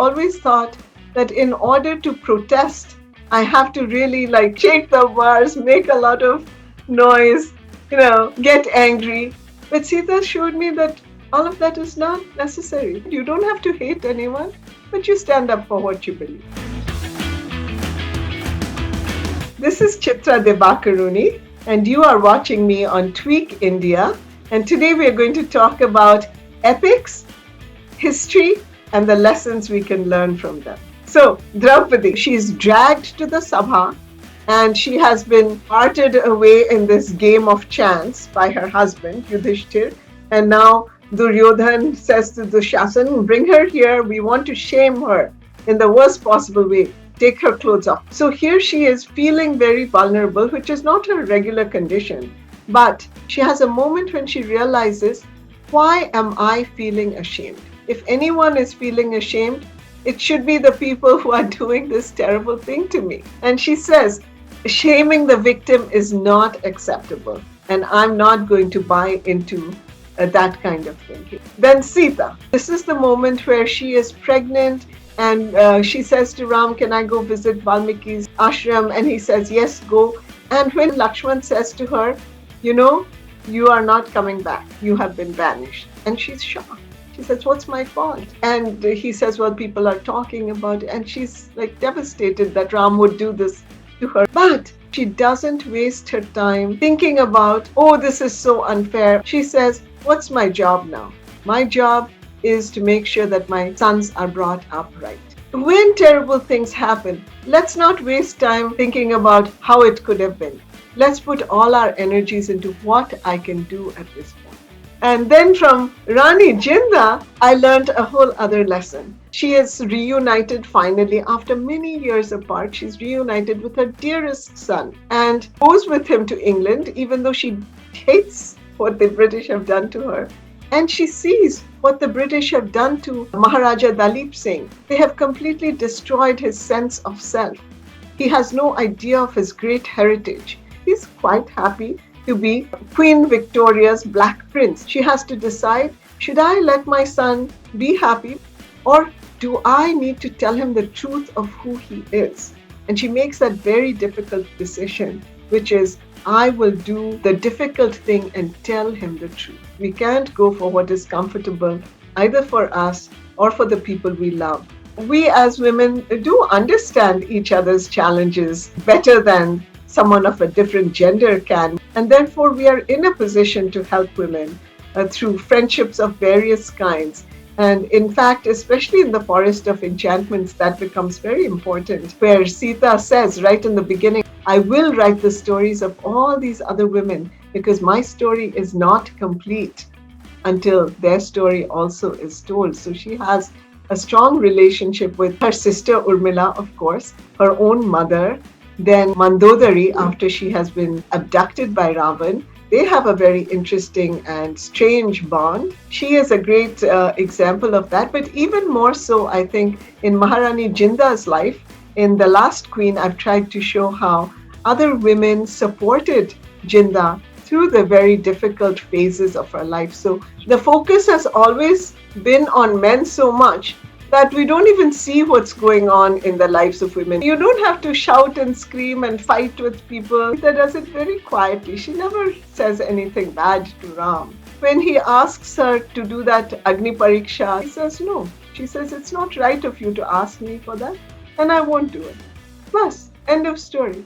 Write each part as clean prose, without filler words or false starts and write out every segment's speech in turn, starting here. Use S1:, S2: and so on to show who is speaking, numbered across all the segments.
S1: always thought that in order to protest, I have to really shake the bars, make a lot of noise, get angry. But Sita showed me that all of that is not necessary. You don't have to hate anyone, but you stand up for what you believe. This is Chitra Divakaruni, and you are watching me on Tweak India. And today we are going to talk about epics, history, and the lessons we can learn from them. So, Draupadi, she's dragged to the Sabha, and she has been parted away in this game of chance by her husband, Yudhishthir. And now Duryodhan says to Dushasan, bring her here, we want to shame her in the worst possible way. Take her clothes off. So here she is feeling very vulnerable, which is not her regular condition. But she has a moment when she realizes, why am I feeling ashamed? If anyone is feeling ashamed, it should be the people who are doing this terrible thing to me. And she says, shaming the victim is not acceptable. And I'm not going to buy into that kind of thing. Then Sita. This is the moment where she is pregnant and she says to Ram, can I go visit Valmiki's ashram? And he says, yes, go. And when Lakshman says to her, you are not coming back. You have been banished. And she's shocked. She says, what's my fault? And he says, well, people are talking about it. And she's devastated that Ram would do this to her. But she doesn't waste her time thinking about, oh, this is so unfair. She says, what's my job now? My job is to make sure that my sons are brought up right. When terrible things happen, let's not waste time thinking about how it could have been. Let's put all our energies into what I can do at this point. And then from Rani Jinda, I learned a whole other lesson. She is reunited finally after many years apart. She's reunited with her dearest son and goes with him to England, even though she hates what the British have done to her. And she sees what the British have done to Maharaja Dalip Singh. They have completely destroyed his sense of self. He has no idea of his great heritage. He's quite happy to be Queen Victoria's Black Prince. She has to decide, should I let my son be happy, or do I need to tell him the truth of who he is? And she makes that very difficult decision, which is, I will do the difficult thing and tell him the truth. We can't go for what is comfortable, either for us or for the people we love. We as women do understand each other's challenges better than someone of a different gender can. And therefore, we are in a position to help women through friendships of various kinds. And in fact, especially in the Forest of Enchantments, that becomes very important, where Sita says right in the beginning, I will write the stories of all these other women because my story is not complete until their story also is told. So she has a strong relationship with her sister Urmila, of course, her own mother, then Mandodari after she has been abducted by Ravan. They have a very interesting and strange bond. She is a great example of that. But even more so, I think, in Maharani Jinda's life, in The Last Queen, I've tried to show how other women supported Jinda through the very difficult phases of her life. So the focus has always been on men so much that we don't even see what's going on in the lives of women. You don't have to shout and scream and fight with people. Sita does it very quietly. She never says anything bad to Ram. When he asks her to do that Agni Pariksha, she says no. She says, it's not right of you to ask me for that, and I won't do it. Plus, end of story.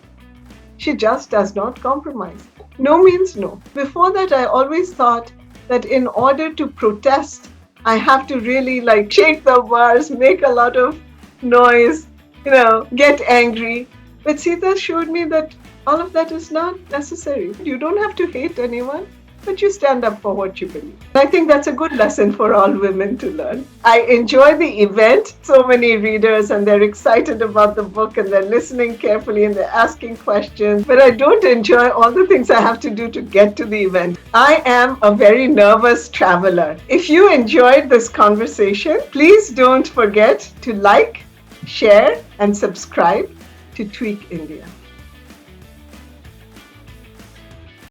S1: She just does not compromise. No means no. Before that, I always thought that in order to protest, I have to really shake the bars, make a lot of noise, get angry. But Sita showed me that all of that is not necessary. You don't have to hate anyone, but you stand up for what you believe. I think that's a good lesson for all women to learn. I enjoy the event. So many readers and they're excited about the book and they're listening carefully and they're asking questions. But I don't enjoy all the things I have to do to get to the event. I am a very nervous traveler. If you enjoyed this conversation, please don't forget to like, share, and subscribe to Tweak India.